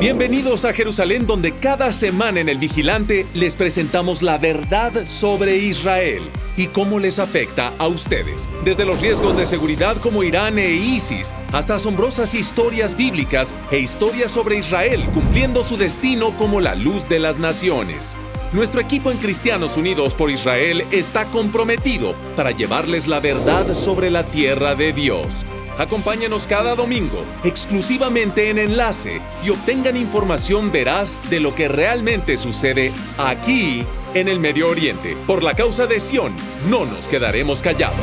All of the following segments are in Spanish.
Bienvenidos a Jerusalén, donde cada semana en El Vigilante les presentamos la verdad sobre Israel y cómo les afecta a ustedes. Desde los riesgos de seguridad como Irán e ISIS, hasta asombrosas historias bíblicas e historias sobre Israel cumpliendo su destino como la luz de las naciones. Nuestro equipo en Cristianos Unidos por Israel está comprometido para llevarles la verdad sobre la tierra de Dios. Acompáñenos cada domingo, exclusivamente en Enlace, y obtengan información veraz de lo que realmente sucede aquí en el Medio Oriente. Por la causa de Sión, no nos quedaremos callados.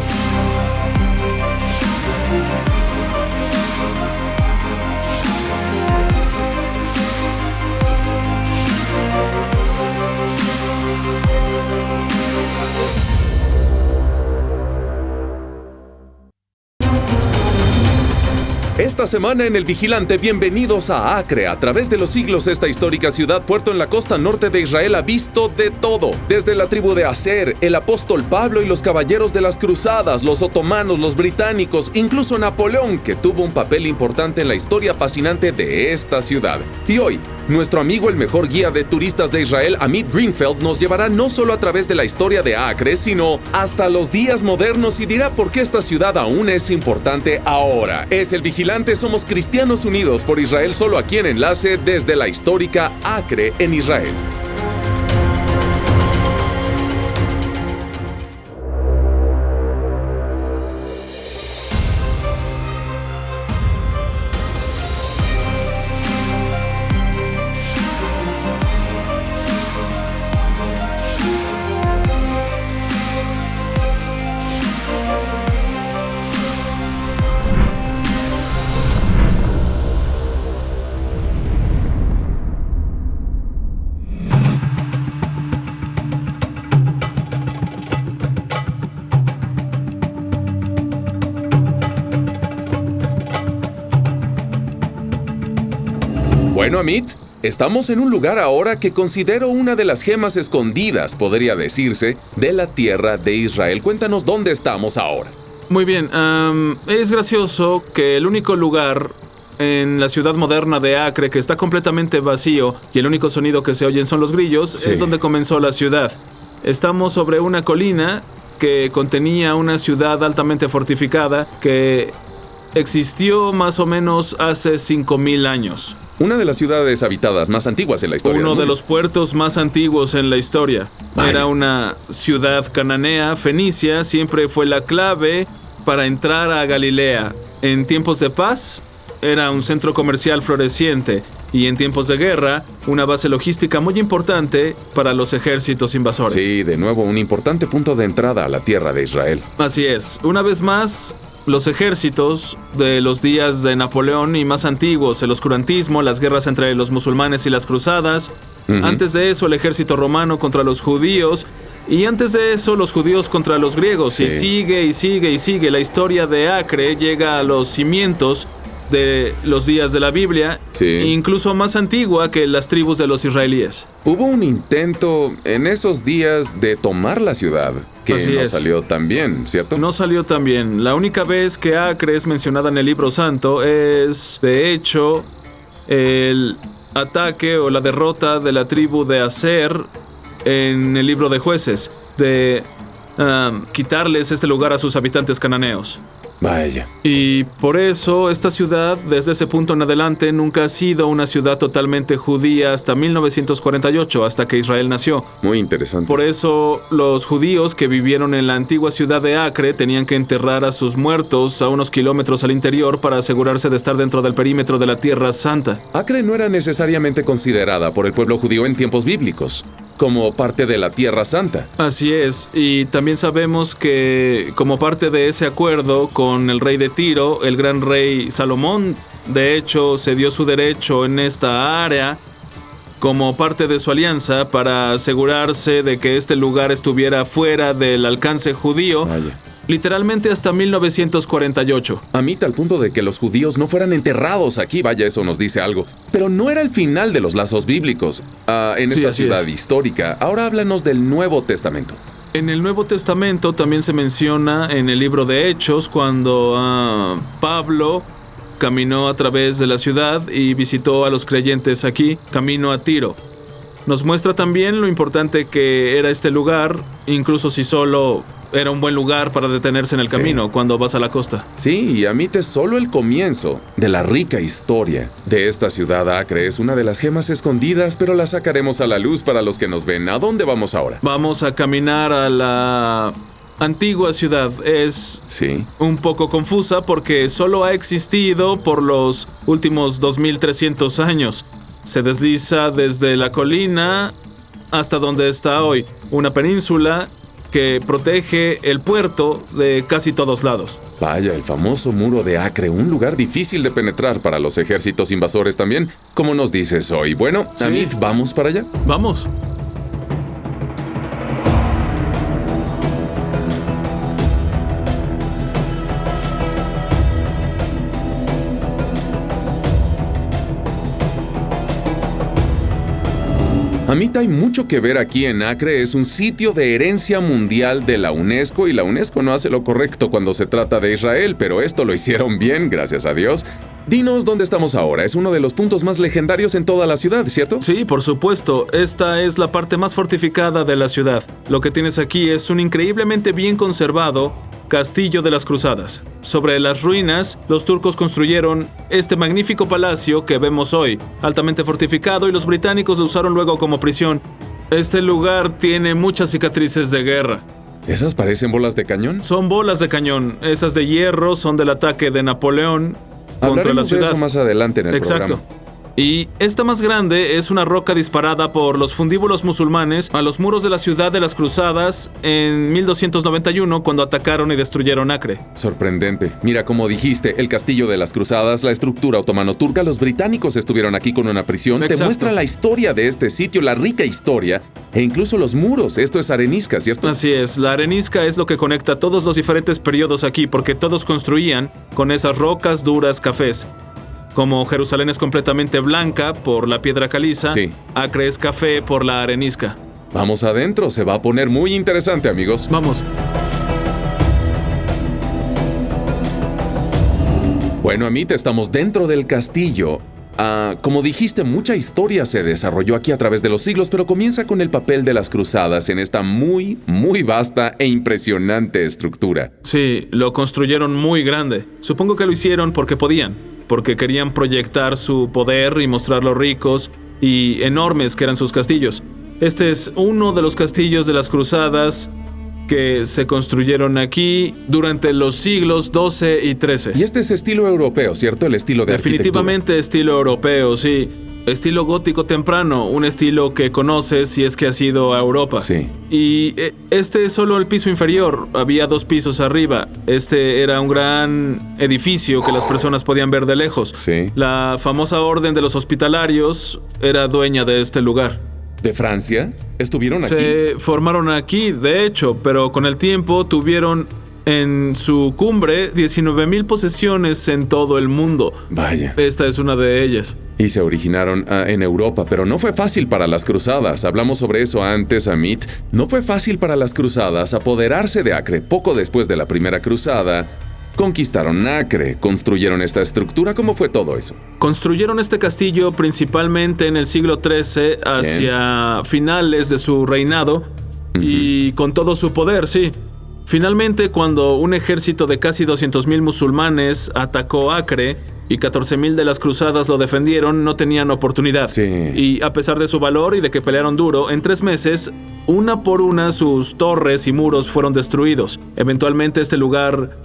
Esta semana en El Vigilante, bienvenidos a Acre. A través de los siglos, esta histórica ciudad-puerto en la costa norte de Israel ha visto de todo. Desde la tribu de Aser, el apóstol Pablo y los caballeros de las cruzadas, los otomanos, los británicos, incluso Napoleón, que tuvo un papel importante en la historia fascinante de esta ciudad. Y hoy, nuestro amigo, el mejor guía de turistas de Israel, Amit Greenfeld, nos llevará no solo a través de la historia de Acre, sino hasta los días modernos y dirá por qué esta ciudad aún es importante ahora. Es El Vigilante, somos Cristianos Unidos por Israel, solo aquí en Enlace, desde la histórica Acre en Israel. Bueno, Amit, estamos en un lugar ahora que considero una de las gemas escondidas, podría decirse, de la tierra de Israel. Cuéntanos dónde estamos ahora. Muy bien, es gracioso que el único lugar en la ciudad moderna de Acre que está completamente vacío y el único sonido que se oyen son los grillos, sí, es donde comenzó la ciudad. Estamos sobre una colina que contenía una ciudad altamente fortificada que existió más o menos hace 5,000 años. Una de las ciudades habitadas más antiguas en la historia. Uno de los puertos más antiguos en la historia. Vaya. Era una ciudad cananea. Fenicia siempre fue la clave para entrar a Galilea. En tiempos de paz, era un centro comercial floreciente. Y en tiempos de guerra, una base logística muy importante para los ejércitos invasores. Sí, de nuevo, un importante punto de entrada a la tierra de Israel. Así es. Una vez más, los ejércitos de los días de Napoleón y más antiguos, el oscurantismo, las guerras entre los musulmanes y las cruzadas. Antes de eso, el ejército romano contra los judíos. Y antes de eso, los judíos contra los griegos. Sí. Y sigue y sigue y sigue. La historia de Acre llega a los cimientos de los días de la Biblia, sí, incluso más antigua que las tribus de los israelíes. Hubo un intento en esos días de tomar la ciudad, que no salió tan bien, ¿cierto? No salió tan bien. La única vez que Acre es mencionada en el libro santo es, de hecho, el ataque o la derrota de la tribu de Aser en el libro de Jueces, de quitarles este lugar a sus habitantes cananeos. Vaya. Y por eso esta ciudad, desde ese punto en adelante, nunca ha sido una ciudad totalmente judía hasta 1948, hasta que Israel nació. Muy interesante. Por eso los judíos que vivieron en la antigua ciudad de Acre tenían que enterrar a sus muertos a unos kilómetros al interior para asegurarse de estar dentro del perímetro de la Tierra Santa. Acre no era necesariamente considerada por el pueblo judío en tiempos bíblicos como parte de la Tierra Santa. Así es, y también sabemos que como parte de ese acuerdo con el rey de Tiro, el gran rey Salomón, de hecho, cedió su derecho en esta área como parte de su alianza para asegurarse de que este lugar estuviera fuera del alcance judío. Vaya. Literalmente hasta 1948. A mí, tal punto de que los judíos no fueran enterrados aquí, vaya, eso nos dice algo. Pero no era el final de los lazos bíblicos en esta ciudad histórica. Ahora háblanos del Nuevo Testamento. En el Nuevo Testamento también se menciona en el libro de Hechos cuando Pablo caminó a través de la ciudad y visitó a los creyentes aquí, camino a Tiro. Nos muestra también lo importante que era este lugar, incluso si solo era un buen lugar para detenerse en el camino cuando vas a la costa. Sí, y Amit es solo el comienzo de la rica historia de esta ciudad. Acre es una de las gemas escondidas, pero la sacaremos a la luz para los que nos ven. ¿A dónde vamos ahora? Vamos a caminar a la antigua ciudad. Es un poco confusa porque solo ha existido por los últimos 2300 años. Se desliza desde la colina hasta donde está hoy, una península que protege el puerto de casi todos lados. Vaya, el famoso muro de Acre, un lugar difícil de penetrar para los ejércitos invasores también, como nos dices hoy. Bueno, Amit, ¿vamos para allá? Vamos. Amit, hay mucho que ver aquí en Acre. Es un sitio de herencia mundial de la UNESCO y la UNESCO no hace lo correcto cuando se trata de Israel, pero esto lo hicieron bien, gracias a Dios. Dinos dónde estamos ahora. Es uno de los puntos más legendarios en toda la ciudad, ¿cierto? Sí, por supuesto. Esta es la parte más fortificada de la ciudad. Lo que tienes aquí es un increíblemente bien conservado Castillo de las Cruzadas. Sobre las ruinas, los turcos construyeron este magnífico palacio que vemos hoy, altamente fortificado, y los británicos lo usaron luego como prisión. Este lugar tiene muchas cicatrices de guerra. ¿Esas parecen bolas de cañón? Son bolas de cañón. Esas de hierro son del ataque de Napoleón contra la ciudad. Hablaremos de eso más adelante en el programa. Y esta más grande es una roca disparada por los fundíbulos musulmanes a los muros de la ciudad de las Cruzadas en 1291 cuando atacaron y destruyeron Acre. Sorprendente. Mira, como dijiste, el Castillo de las Cruzadas, la estructura otomano-turca, los británicos estuvieron aquí con una prisión. Te muestra la historia de este sitio, la rica historia, e incluso los muros. Esto es arenisca, ¿cierto? Así es. La arenisca es lo que conecta todos los diferentes periodos aquí, porque todos construían con esas rocas duras cafés. Como Jerusalén es completamente blanca por la piedra caliza, Acre es café por la arenisca. Vamos adentro, se va a poner muy interesante, amigos. Vamos. Bueno, Amit, estamos dentro del castillo. Como dijiste, mucha historia se desarrolló aquí a través de los siglos, pero comienza con el papel de las cruzadas en esta muy vasta e impresionante estructura. Sí, lo construyeron muy grande. Supongo que lo hicieron porque podían. Porque querían proyectar su poder y mostrar lo ricos y enormes que eran sus castillos. Este es uno de los castillos de las Cruzadas que se construyeron aquí durante los siglos XII y XIII. Y este es estilo europeo, ¿cierto? El estilo de Definitivamente estilo europeo, sí. Estilo gótico temprano, un estilo que conoces si es que has ido a Europa. Sí. Y este es solo el piso inferior, había 2 pisos arriba. Este era un gran edificio que las personas podían ver de lejos. Sí. La famosa orden de los hospitalarios era dueña de este lugar. ¿De Francia? ¿Estuvieron aquí? Se formaron aquí, de hecho, pero con el tiempo tuvieron en su cumbre 19,000 posesiones en todo el mundo. Vaya. Esta es una de ellas. Y se originaron en Europa, pero no fue fácil para las cruzadas. Hablamos sobre eso antes, Amit. No fue fácil para las cruzadas apoderarse de Acre. Poco después de la primera cruzada, conquistaron Acre, construyeron esta estructura. ¿Cómo fue todo eso? Construyeron este castillo principalmente en el siglo XIII, hacia finales de su reinado, y con todo su poder, sí. Finalmente, cuando un ejército de casi 200,000 musulmanes atacó Acre y 14,000 de las cruzadas lo defendieron, no tenían oportunidad. Sí. Y a pesar de su valor y de que pelearon duro, en 3 meses, una por una sus torres y muros fueron destruidos. Eventualmente este lugar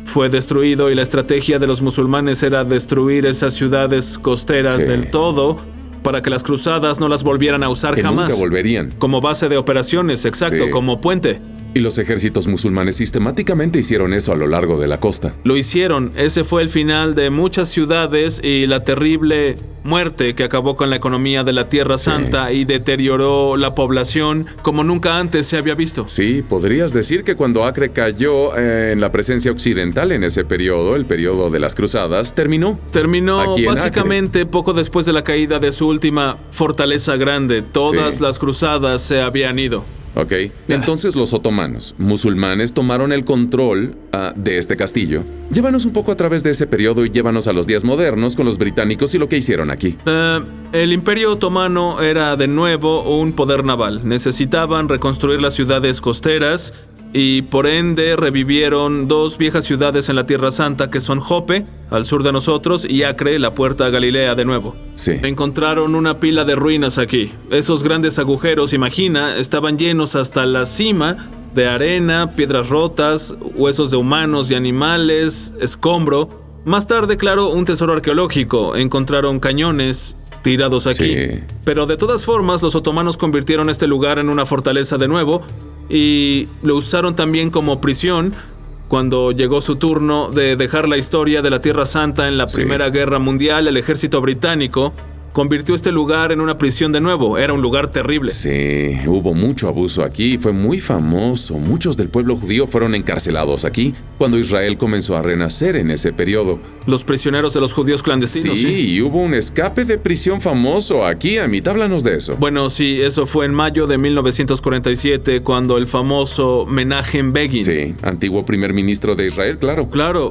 fue destruido y la estrategia de los musulmanes era destruir esas ciudades costeras del todo para que las cruzadas no las volvieran a usar jamás. Nunca volverían. Como base de operaciones, exacto, como puente. Y los ejércitos musulmanes sistemáticamente hicieron eso a lo largo de la costa. Lo hicieron. Ese fue el final de muchas ciudades y la terrible muerte que acabó con la economía de la Tierra Santa y deterioró la población como nunca antes se había visto. Sí, podrías decir que cuando Acre cayó en la presencia occidental en ese periodo, el periodo de las cruzadas, terminó básicamente poco después de la caída de su última fortaleza grande. Todas las cruzadas se habían ido. ¿Ok? Entonces los otomanos, musulmanes, tomaron el control de este castillo. Llévanos un poco a través de ese periodo y llévanos a los días modernos con los británicos y lo que hicieron aquí. El Imperio Otomano era de nuevo un poder naval. Necesitaban reconstruir las ciudades costeras y por ende revivieron dos viejas ciudades en la Tierra Santa que son Jope, al sur de nosotros, y Acre, la puerta a Galilea de nuevo. Sí. Encontraron una pila de ruinas aquí. Esos grandes agujeros, imagina, estaban llenos hasta la cima de arena, piedras rotas, huesos de humanos y animales, escombro. Más tarde, claro, un tesoro arqueológico. Encontraron cañones tirados aquí. Sí. Pero de todas formas, los otomanos convirtieron este lugar en una fortaleza de nuevo y lo usaron también como prisión cuando llegó su turno de dejar la historia de la Tierra Santa en la Primera Guerra Mundial. El ejército británico convirtió este lugar en una prisión de nuevo. Era un lugar terrible. Sí, hubo mucho abuso aquí, fue muy famoso. Muchos del pueblo judío fueron encarcelados aquí cuando Israel comenzó a renacer en ese periodo. Los prisioneros de los judíos clandestinos. Sí, y hubo un escape de prisión famoso aquí. Amit, háblanos de eso. Bueno, sí, eso fue en mayo de 1947 cuando el famoso Menachem Begin. Sí, antiguo primer ministro de Israel, claro. Claro,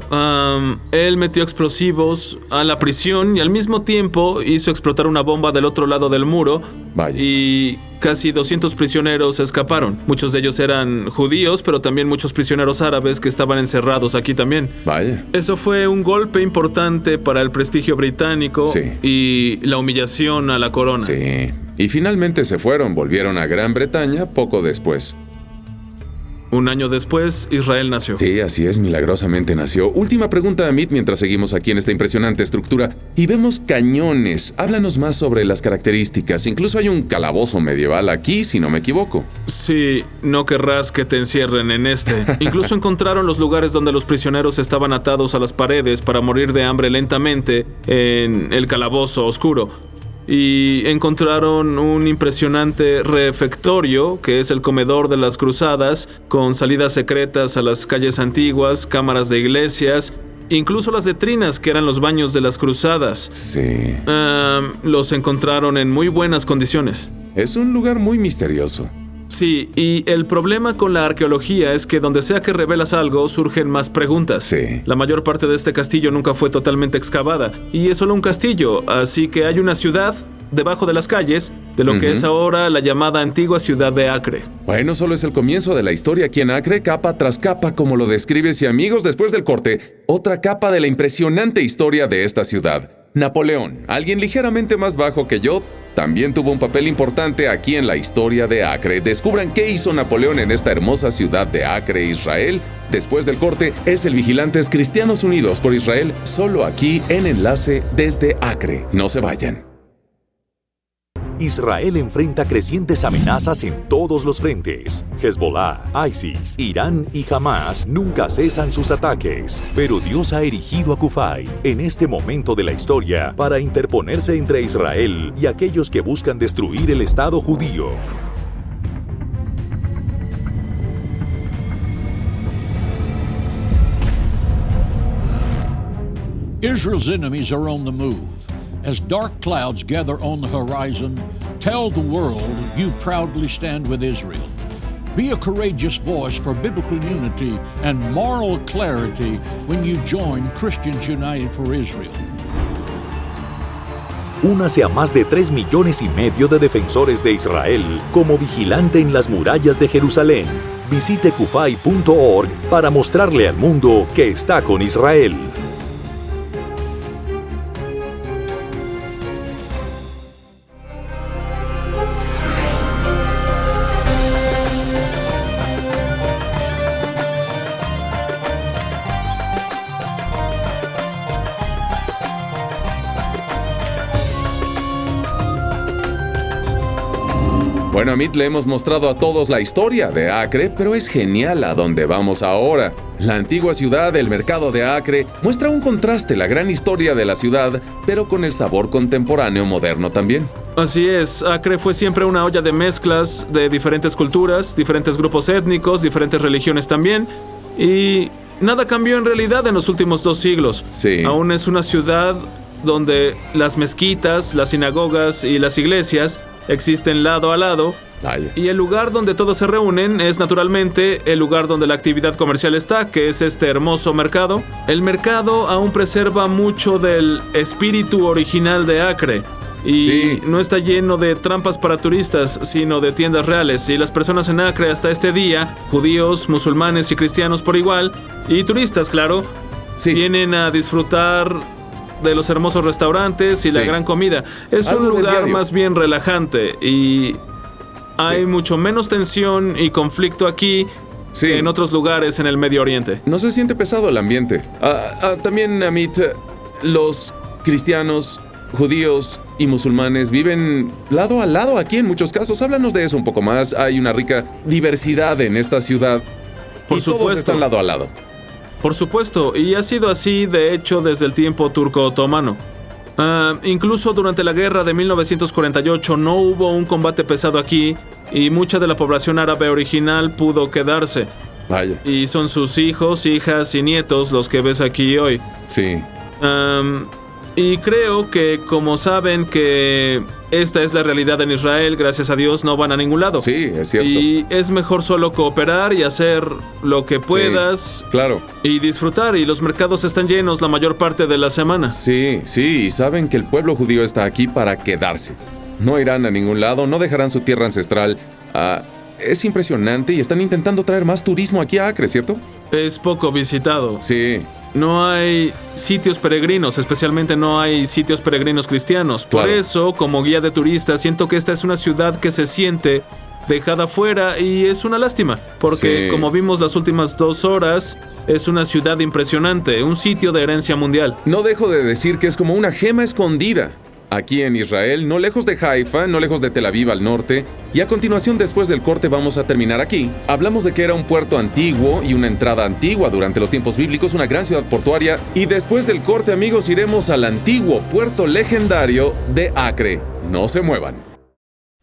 él metió explosivos a la prisión y al mismo tiempo hizo explotar una bomba del otro lado del muro. Vaya. Y casi 200 prisioneros escaparon. Muchos de ellos eran judíos, pero también muchos prisioneros árabes que estaban encerrados aquí también. Vaya. Eso fue un golpe importante para el prestigio británico y la humillación a la corona. Sí. Y finalmente se fueron, volvieron a Gran Bretaña poco después. Un año después, Israel nació. Sí, así es, milagrosamente nació. Última pregunta, Amit, mientras seguimos aquí en esta impresionante estructura. Y vemos cañones. Háblanos más sobre las características. Incluso hay un calabozo medieval aquí, si no me equivoco. Sí, no querrás que te encierren en este. Incluso encontraron los lugares donde los prisioneros estaban atados a las paredes para morir de hambre lentamente en el calabozo oscuro. Y encontraron un impresionante refectorio, que es el comedor de las cruzadas, con salidas secretas a las calles antiguas, cámaras de iglesias, incluso las letrinas que eran los baños de las cruzadas. Sí. Los encontraron en muy buenas condiciones. Es un lugar muy misterioso. Sí, y el problema con la arqueología es que donde sea que revelas algo, surgen más preguntas. Sí. La mayor parte de este castillo nunca fue totalmente excavada, y es solo un castillo, así que hay una ciudad debajo de las calles de lo que es ahora la llamada antigua ciudad de Acre. Bueno, solo es el comienzo de la historia aquí en Acre, capa tras capa, como lo describes. Y amigos, después del corte, otra capa de la impresionante historia de esta ciudad. Napoleón, alguien ligeramente más bajo que yo, también tuvo un papel importante aquí en la historia de Acre. Descubran qué hizo Napoleón en esta hermosa ciudad de Acre, Israel. Después del corte, es el Vigilantes Cristianos Unidos por Israel, solo aquí en Enlace desde Acre. No se vayan. Israel enfrenta crecientes amenazas en todos los frentes. Hezbollah, ISIS, Irán y Hamas nunca cesan sus ataques. Pero Dios ha erigido a Kufay en este momento de la historia para interponerse entre Israel y aquellos que buscan destruir el Estado judío. Israel's enemies are on the move. As dark clouds gather on the horizon, tell the world you proudly stand with Israel. Be a courageous voice for biblical unity and moral clarity when you join Christians United for Israel. Únase a más de 3,5 millones de defensores de Israel como vigilante en las murallas de Jerusalén. Visite kufay.org para mostrarle al mundo que está con Israel. Bueno, Amit, le hemos mostrado a todos la historia de Acre, pero es genial a dónde vamos ahora. La antigua ciudad, el mercado de Acre, muestra un contraste, la gran historia de la ciudad, pero con el sabor contemporáneo moderno también. Así es, Acre fue siempre una olla de mezclas de diferentes culturas, diferentes grupos étnicos, diferentes religiones también, y nada cambió en realidad en los últimos 2 siglos. Sí. Aún es una ciudad donde las mezquitas, las sinagogas y las iglesias existen lado a lado, Vaya. Y el lugar donde todos se reúnen es naturalmente el lugar donde la actividad comercial está, que es este hermoso mercado. El mercado aún preserva mucho del espíritu original de Acre. Y Sí. no está lleno de trampas para turistas, sino de tiendas reales. Y las personas en Acre hasta este día, judíos, musulmanes y cristianos por igual, y turistas, claro, Sí. vienen a disfrutar de los hermosos restaurantes y la Sí. gran comida. Es Algo un del lugar diario. más bien relajante y hay Sí. mucho menos tensión y conflicto aquí Sí. que en otros lugares en el Medio Oriente. No se siente pesado el ambiente. También, Amit, los cristianos, judíos y musulmanes viven lado a lado aquí en muchos casos. Háblanos de eso un poco más. Hay una rica diversidad en esta ciudad. Por y todos supuesto. están lado a lado. Por supuesto, y ha sido así de hecho desde el tiempo turco-otomano. Incluso durante la guerra de 1948 no hubo un combate pesado aquí y mucha de la población árabe original pudo quedarse. Vaya. Y son sus hijos, hijas y nietos los que ves aquí hoy. Sí. Y creo que como saben que esta es la realidad en Israel, gracias a Dios no van a ningún lado. Sí, es cierto. Y es mejor solo cooperar y hacer lo que puedas Claro. y disfrutar. Y los mercados están llenos la mayor parte de la semana. Sí, sí, y saben que el pueblo judío está aquí para quedarse. No irán a ningún lado, no dejarán su tierra ancestral. Es impresionante y están intentando traer más turismo aquí a Acre, ¿cierto? Es poco visitado. Sí, No hay sitios peregrinos, especialmente no hay sitios peregrinos cristianos. Por Claro. eso, como guía de turistas, siento que esta es una ciudad que se siente dejada fuera y es una lástima, porque Sí. como vimos las últimas 2 horas, es una ciudad impresionante, un sitio de herencia mundial. no dejo de decir que es como una gema escondida. Aquí en Israel, no lejos de Haifa, no lejos de Tel Aviv al norte, y a continuación después del corte vamos a terminar aquí. Hablamos de que era un puerto antiguo y una entrada antigua durante los tiempos bíblicos, una gran ciudad portuaria, y después del corte, amigos, iremos al antiguo puerto legendario de Acre. No se muevan.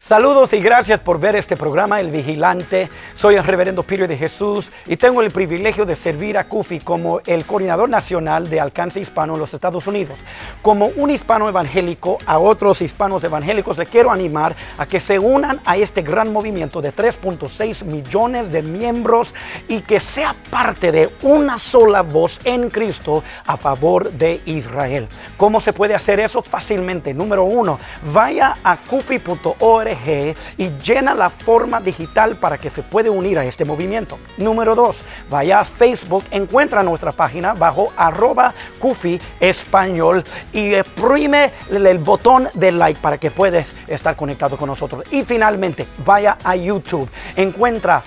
Saludos y gracias por ver este programa El Vigilante. Soy el reverendo Pirio de Jesús y tengo el privilegio de servir a CUFI como el coordinador nacional de alcance hispano en los Estados Unidos. Como un hispano evangélico, a otros hispanos evangélicos les quiero animar a que se unan a este gran movimiento de 3.6 millones de miembros y que sea parte de una sola voz en Cristo a favor de Israel. ¿Cómo se puede hacer eso? Fácilmente. Número 1, vaya a cufi.org y llena la forma digital para que se pueda unir a este movimiento. Número 2, vaya a Facebook, encuentra nuestra página bajo @Cufi Español y oprime el botón de like para que puedas estar conectado con nosotros. Y finalmente, vaya a YouTube, encuentra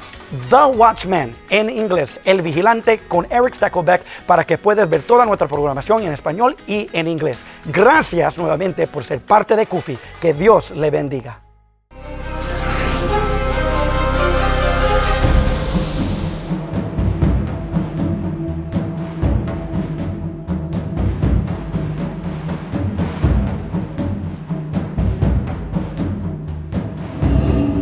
The Watchman en inglés, El Vigilante con Eric Stakelbeck para que puedas ver toda nuestra programación en español y en inglés. Gracias nuevamente por ser parte de CUFI. Que Dios le bendiga.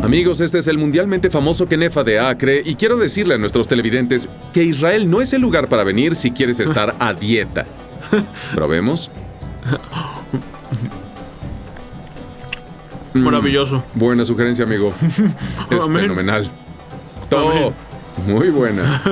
Amigos, este es el mundialmente famoso Kenefa de Acre y quiero decirle a nuestros televidentes que Israel no es el lugar para venir si quieres estar a dieta. ¿Probemos? Maravilloso. Buena sugerencia, amigo. Es Amén. fenomenal. Todo. Muy buena.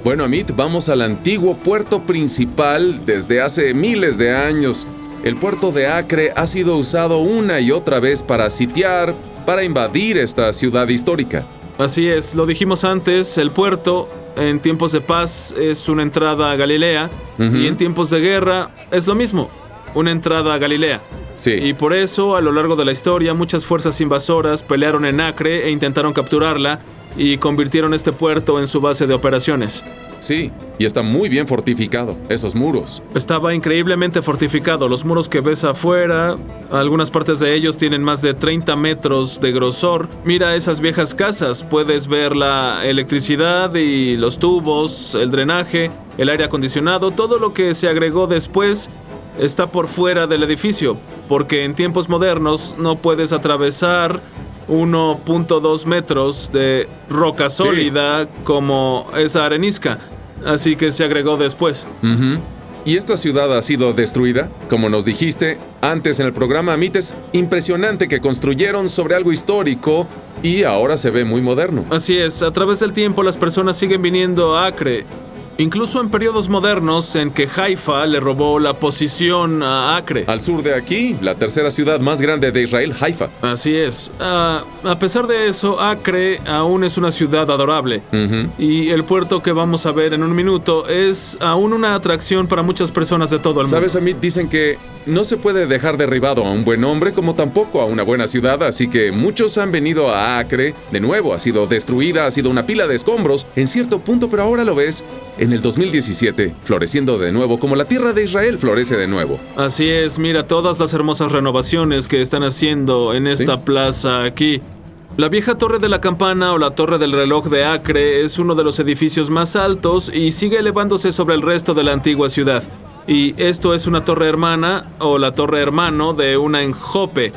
Bueno, Amit, vamos al antiguo puerto principal desde hace miles de años. El puerto de Acre ha sido usado una y otra vez para sitiar, para invadir esta ciudad histórica. Así es, lo dijimos antes, el puerto en tiempos de paz es una entrada a Galilea y en tiempos de guerra es lo mismo, una entrada a Galilea. Sí. Y por eso, a lo largo de la historia, muchas fuerzas invasoras pelearon en Acre e intentaron capturarla y convirtieron este puerto en su base de operaciones. Sí, y está muy bien fortificado, esos muros. Estaba increíblemente fortificado. Los muros que ves afuera, algunas partes de ellos tienen más de 30 metros de grosor. Mira esas viejas casas, puedes ver la electricidad y los tubos, el drenaje, el aire acondicionado, todo lo que se agregó después está por fuera del edificio, porque en tiempos modernos no puedes atravesar 1.2 metros de roca sólida como esa arenisca, así que se agregó después. ¿Y esta ciudad ha sido destruida? Como nos dijiste antes en el programa, Amit, es impresionante que construyeron sobre algo histórico y ahora se ve muy moderno. Así es, a través del tiempo las personas siguen viniendo a Acre. Incluso en periodos modernos en que Haifa le robó la posición a Acre. Al sur de aquí, la tercera ciudad más grande de Israel, Haifa. Así es. A pesar de eso, Acre aún es una ciudad adorable. Y el puerto que vamos a ver en un minuto es aún una atracción para muchas personas de todo el mundo. ¿Sabes, Amit? Dicen que no se puede dejar derribado a un buen hombre como tampoco a una buena ciudad, así que muchos han venido a Acre. De nuevo, ha sido destruida, ha sido una pila de escombros en cierto punto, pero ahora lo ves en el 2017, floreciendo de nuevo, como la tierra de Israel florece de nuevo. Así es, mira todas las hermosas renovaciones que están haciendo en esta plaza aquí. La vieja Torre de la Campana o la Torre del Reloj de Acre es uno de los edificios más altos y sigue elevándose sobre el resto de la antigua ciudad. Y esto es una torre hermana o la torre hermano de una en Jope,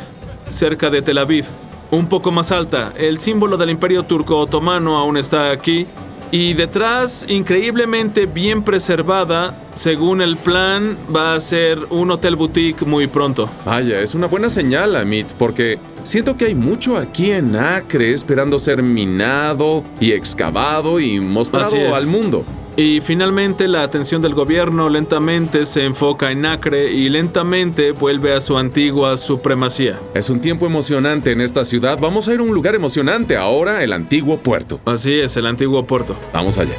cerca de Tel Aviv. Un poco más alta, el símbolo del Imperio Turco Otomano aún está aquí. Y detrás, increíblemente bien preservada, según el plan, va a ser un hotel boutique muy pronto. Vaya, es una buena señal, Amit, porque siento que hay mucho aquí en Acre esperando ser minado y excavado y mostrado al mundo. Y finalmente la atención del gobierno lentamente se enfoca en Acre y lentamente vuelve a su antigua supremacía. Es un tiempo emocionante en esta ciudad. Vamos a ir a un lugar emocionante ahora, el antiguo puerto. Así es, el antiguo puerto. Vamos allá.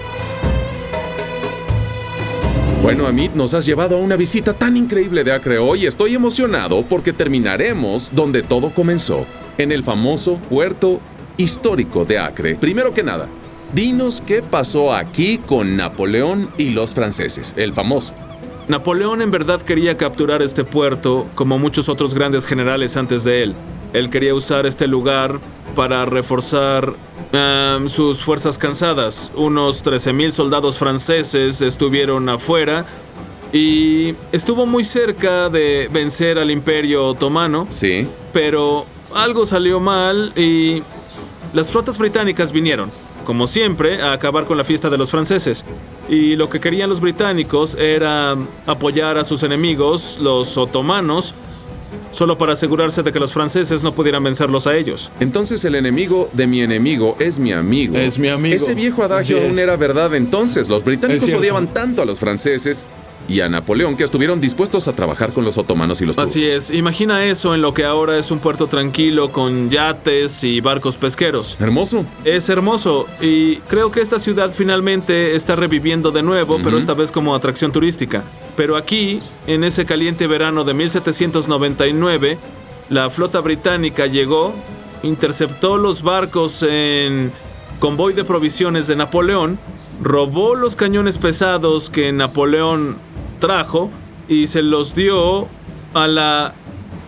Bueno, Amit, nos has llevado a una visita tan increíble de Acre hoy. Estoy emocionado porque terminaremos donde todo comenzó, en el famoso puerto histórico de Acre. Primero que nada, dinos qué pasó aquí con Napoleón y los franceses, el famoso. Napoleón en verdad quería capturar este puerto, como muchos otros grandes generales antes de él. Él quería usar este lugar para reforzar sus fuerzas cansadas. Unos 13,000 soldados franceses estuvieron afuera y estuvo muy cerca de vencer al Imperio Otomano. Sí. Pero algo salió mal y las flotas británicas vinieron, como siempre, a acabar con la fiesta de los franceses. Y lo que querían los británicos era apoyar a sus enemigos, los otomanos, solo para asegurarse de que los franceses no pudieran vencerlos a ellos. Entonces el enemigo de mi enemigo es mi amigo. Es mi amigo. Ese viejo adagio aún era verdad entonces. Los británicos odiaban tanto a los franceses y a Napoleón que estuvieron dispuestos a trabajar con los otomanos y los turcos. Así es, imagina eso en lo que ahora es un puerto tranquilo con yates y barcos pesqueros. Hermoso. Es hermoso y creo que esta ciudad finalmente está reviviendo de nuevo, pero esta vez como atracción turística. Pero aquí, en ese caliente verano de 1799, la flota británica llegó, interceptó los barcos en convoy de provisiones de Napoleón, robó los cañones pesados que Napoleón trajo y se los dio a la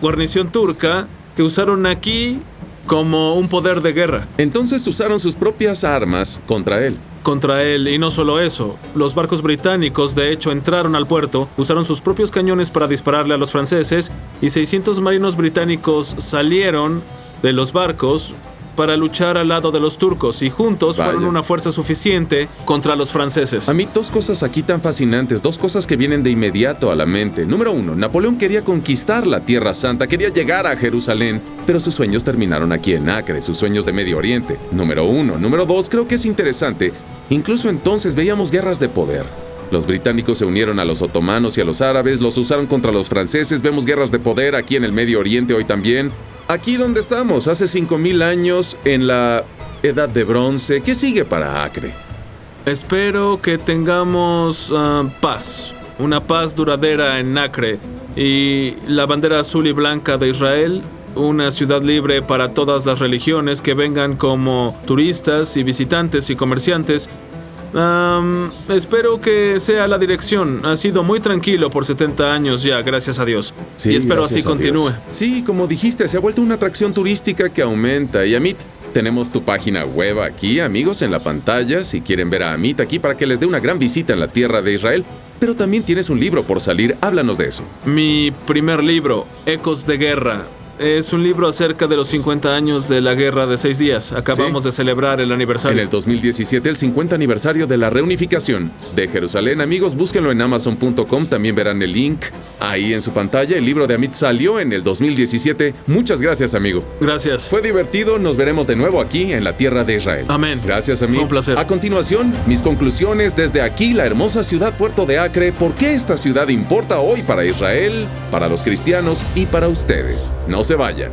guarnición turca que usaron aquí como un poder de guerra. Entonces usaron sus propias armas contra él. Contra él, y no solo eso, los barcos británicos de hecho entraron al puerto, usaron sus propios cañones para dispararle a los franceses y 600 marinos británicos salieron de los barcos para luchar al lado de los turcos y juntos fueron una fuerza suficiente contra los franceses. A mí dos cosas aquí tan fascinantes, dos cosas que vienen de inmediato a la mente. Número uno, Napoleón quería conquistar la Tierra Santa, quería llegar a Jerusalén, pero sus sueños terminaron aquí en Acre, sus sueños de Medio Oriente. Número uno. Número dos, creo que es interesante. Incluso entonces veíamos guerras de poder. Los británicos se unieron a los otomanos y a los árabes, los usaron contra los franceses, vemos guerras de poder aquí en el Medio Oriente hoy también. Aquí donde estamos, hace 5,000 años, en la Edad de Bronce. ¿Qué sigue para Acre? Espero que tengamos paz, una paz duradera en Acre y la bandera azul y blanca de Israel, una ciudad libre para todas las religiones que vengan como turistas y visitantes y comerciantes. Espero que sea la dirección. Ha sido muy tranquilo por 70 años ya, gracias a Dios. Sí, y espero así continúe. Sí, como dijiste, se ha vuelto una atracción turística que aumenta. Y Amit, tenemos tu página web aquí, amigos, en la pantalla. Si quieren ver a Amit aquí para que les dé una gran visita en la tierra de Israel. Pero también tienes un libro por salir. Háblanos de eso. Mi primer libro, Ecos de Guerra. Es un libro acerca de los 50 años de la Guerra de 6 Días. Acabamos de celebrar el aniversario. En el 2017, el 50 aniversario de la reunificación de Jerusalén. Amigos, búsquenlo en Amazon.com. También verán el link ahí en su pantalla. El libro de Amit salió en el 2017. Muchas gracias, amigo. Gracias. Fue divertido. Nos veremos de nuevo aquí en la tierra de Israel. Amén. Gracias, Amit. Fue un placer. A continuación, mis conclusiones desde aquí, la hermosa ciudad Puerto de Acre. ¿Por qué esta ciudad importa hoy para Israel, para los cristianos y para ustedes? No se vayan.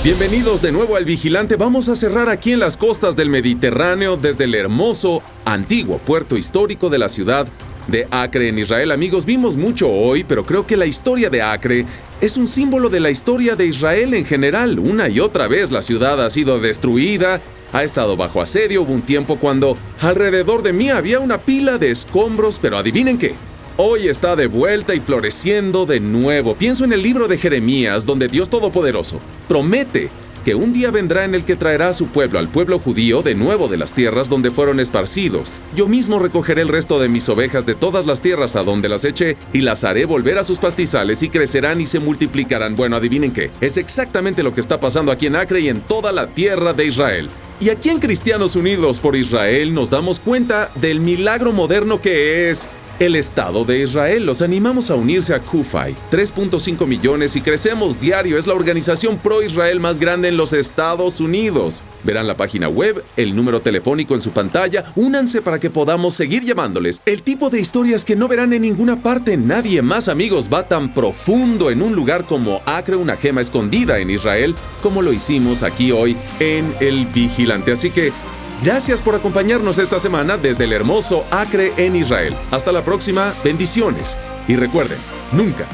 Bienvenidos de nuevo al Vigilante. Vamos a cerrar aquí en las costas del Mediterráneo desde el hermoso, antiguo puerto histórico de la ciudad de Acre en Israel. Amigos, vimos mucho hoy, pero creo que la historia de Acre es un símbolo de la historia de Israel en general. Una y otra vez la ciudad ha sido destruida, ha estado bajo asedio. Hubo un tiempo cuando alrededor de mí había una pila de escombros, pero adivinen qué. Hoy está de vuelta y floreciendo de nuevo. Pienso en el libro de Jeremías, donde Dios Todopoderoso promete que un día vendrá en el que traerá a su pueblo, al pueblo judío, de nuevo de las tierras donde fueron esparcidos. Yo mismo recogeré el resto de mis ovejas de todas las tierras a donde las eché y las haré volver a sus pastizales y crecerán y se multiplicarán. Bueno, adivinen qué. Es exactamente lo que está pasando aquí en Acre y en toda la tierra de Israel. Y aquí en Cristianos Unidos por Israel nos damos cuenta del milagro moderno que es el Estado de Israel. Los animamos a unirse a CUFI, 3.5 millones y crecemos diario. Es la organización pro-Israel más grande en los Estados Unidos. Verán la página web, el número telefónico en su pantalla. Únanse para que podamos seguir llevándoles el tipo de historias que no verán en ninguna parte. Nadie más, amigos, va tan profundo en un lugar como Acre, una gema escondida en Israel, como lo hicimos aquí hoy en El Vigilante. Así que gracias por acompañarnos esta semana desde el hermoso Acre en Israel. Hasta la próxima, bendiciones. Y recuerden, nunca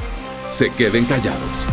se queden callados.